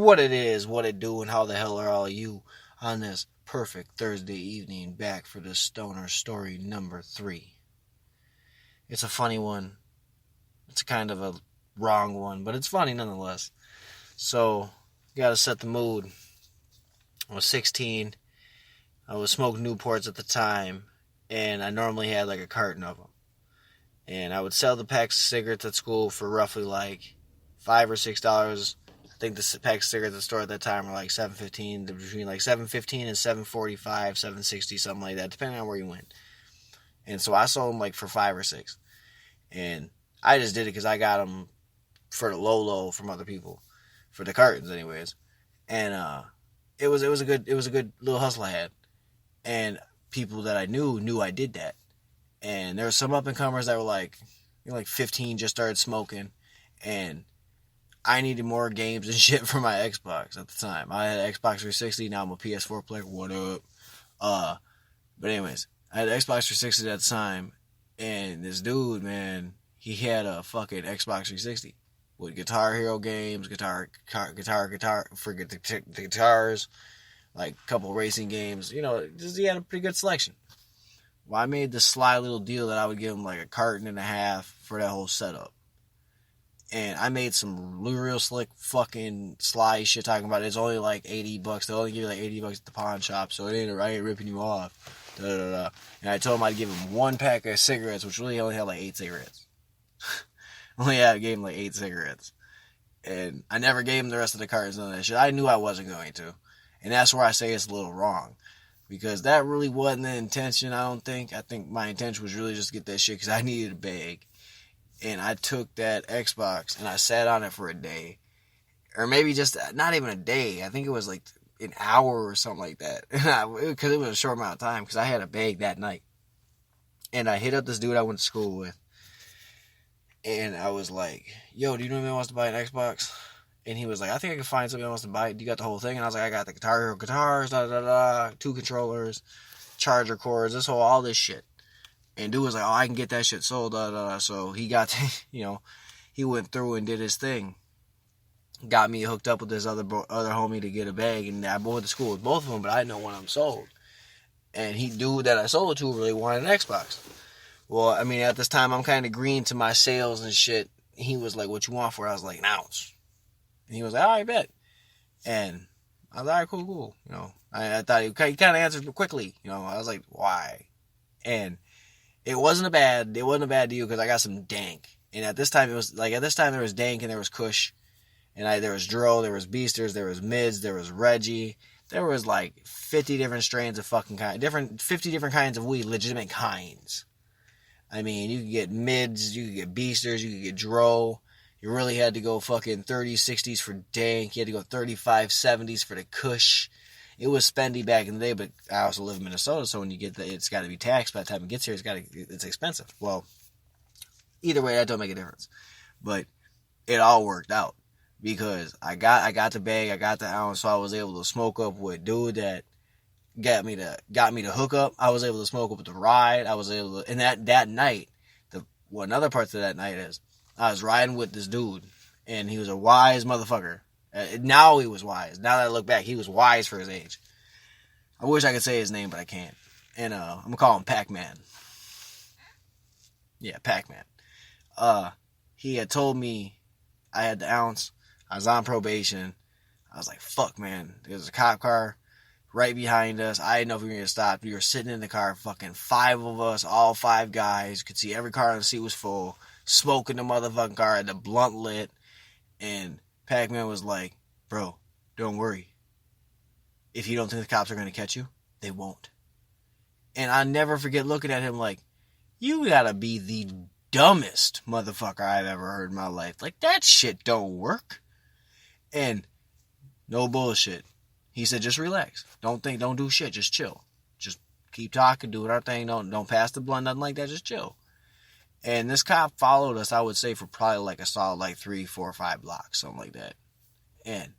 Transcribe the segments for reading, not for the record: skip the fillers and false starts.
What it is, what it do, and how the hell are all you on this perfect Thursday evening back for the Stoner Story number 3. It's a funny one. It's kind of a wrong one, but it's funny nonetheless. So, gotta set the mood. I was 16. I was smoking Newports at the time, and I normally had like a carton of them. And I would sell the packs of cigarettes at school for roughly like $5 or $6. I think the packs of cigarettes at the store at that time were like $7.15, between like $7.15 and $7.45, $7.60, something like that, depending on where you went. And so I sold them like for $5 or $6. And I just did it because I got them for the low from other people, for the cartons anyways. And it was a good little hustle I had. And people that I knew I did that. And there were some up and comers that were like 15, just started smoking, and I needed more games and shit for my Xbox at the time. I had an Xbox 360, now I'm a PS4 player. What up? But anyways, I had an Xbox 360 at the time, and this dude, man, he had a fucking Xbox 360 with Guitar Hero games, guitar for the guitars, like a couple racing games. You know, he had a pretty good selection. Well, I made this sly little deal that I would give him like a carton and a half for that whole setup. And I made some real slick fucking sly shit talking about it. It's only like $80. They'll only give you like $80 at the pawn shop, so I ain't ripping you off. And I told him I'd give him one pack of cigarettes, which really only had like 8 cigarettes. I gave him like 8 cigarettes. And I never gave him the rest of the cartons and that shit. I knew I wasn't going to. And that's where I say it's a little wrong. Because that really wasn't the intention, I don't think. I think my intention was really just to get that shit because I needed a bag. And I took that Xbox and I sat on it for a day. Or maybe just not even a day. I think it was like an hour or something like that. Because it was a short amount of time because I had a bag that night. And I hit up this dude I went to school with. And I was like, yo, do you know anyone wants to buy an Xbox? And he was like, I think I can find somebody who wants to buy it. You got the whole thing? And I was like, I got the Guitar Hero guitars, 2 controllers, charger cords, all this shit. And dude was like, oh, I can get that shit sold, So he got, he went through and did his thing. Got me hooked up with this other homie to get a bag. And I went to school with both of them, but I didn't know when I'm sold. And dude that I sold it to really wanted an Xbox. Well, I mean, at this time, I'm kind of green to my sales and shit. He was like, what you want for it? I was like, an ounce. And he was like, all right, bet. And I was like, all right, cool. I thought he kind of answered quickly. I was like, why? And it wasn't a bad deal because I got some dank. And at this time, there was dank and there was Kush. And there was Dro, there was Beasters, there was Mids, there was Reggie. There was like 50 different strains of 50 different kinds of weed, legitimate kinds. I mean, you could get Mids, you could get Beasters, you could get Dro. You really had to go fucking 30s, 60s for dank. You had to go 35, 70s for the Kush. It was spendy back in the day, but I also live in Minnesota, so when you get that, it's got to be taxed. By the time it gets here, it's expensive. Well, either way, that don't make a difference. But it all worked out because I got the bag, I got the ounce, so I was able to smoke up with dude that got me to hook up. I was able to smoke up with the ride. I was able to, and that night, another part of that night is, I was riding with this dude, and he was a wise motherfucker. Now he was wise. Now that I look back, he was wise for his age. I wish I could say his name, but I can't. And I'm going to call him Pac-Man. Yeah, Pac-Man. He had told me I had the ounce. I was on probation. I was like, fuck, man. There's a cop car right behind us. I didn't know if we were going to stop. We were sitting in the car, fucking 5 of us, all 5 guys. Could see every car on the seat was full. Smoking the motherfucking car, had the blunt lit, and Pac-Man was like, bro, don't worry. If you don't think the cops are going to catch you, they won't. And I never forget looking at him like, you gotta be the dumbest motherfucker I've ever heard in my life. Like, that shit don't work. And no bullshit. He said, just relax. Don't do shit, just chill. Just keep talking, do our thing, don't pass the blunt, nothing like that, just chill. And this cop followed us, I would say, for probably like a solid 3, 4, 5 blocks, something like that. And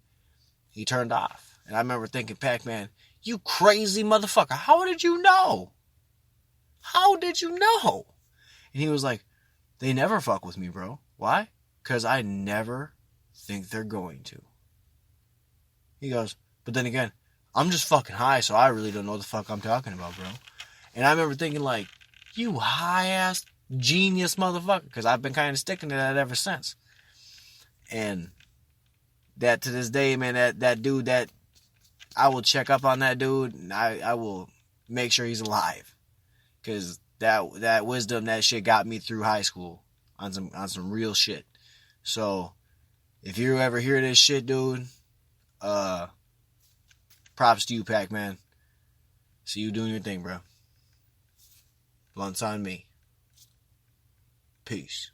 he turned off. And I remember thinking, Pac-Man, you crazy motherfucker, how did you know? How did you know? And he was like, they never fuck with me, bro. Why? Because I never think they're going to. He goes, but then again, I'm just fucking high, so I really don't know what the fuck I'm talking about, bro. And I remember thinking, like, you high-ass genius motherfucker, because I've been kind of sticking to that ever since. And that to this day, man, that dude, that I will check up on that dude, and I will make sure he's alive. Because that wisdom, that shit got me through high school on some real shit. So, if you ever hear this shit, dude, props to you, Pac-Man. See you doing your thing, bro. Blunts on me. Peace.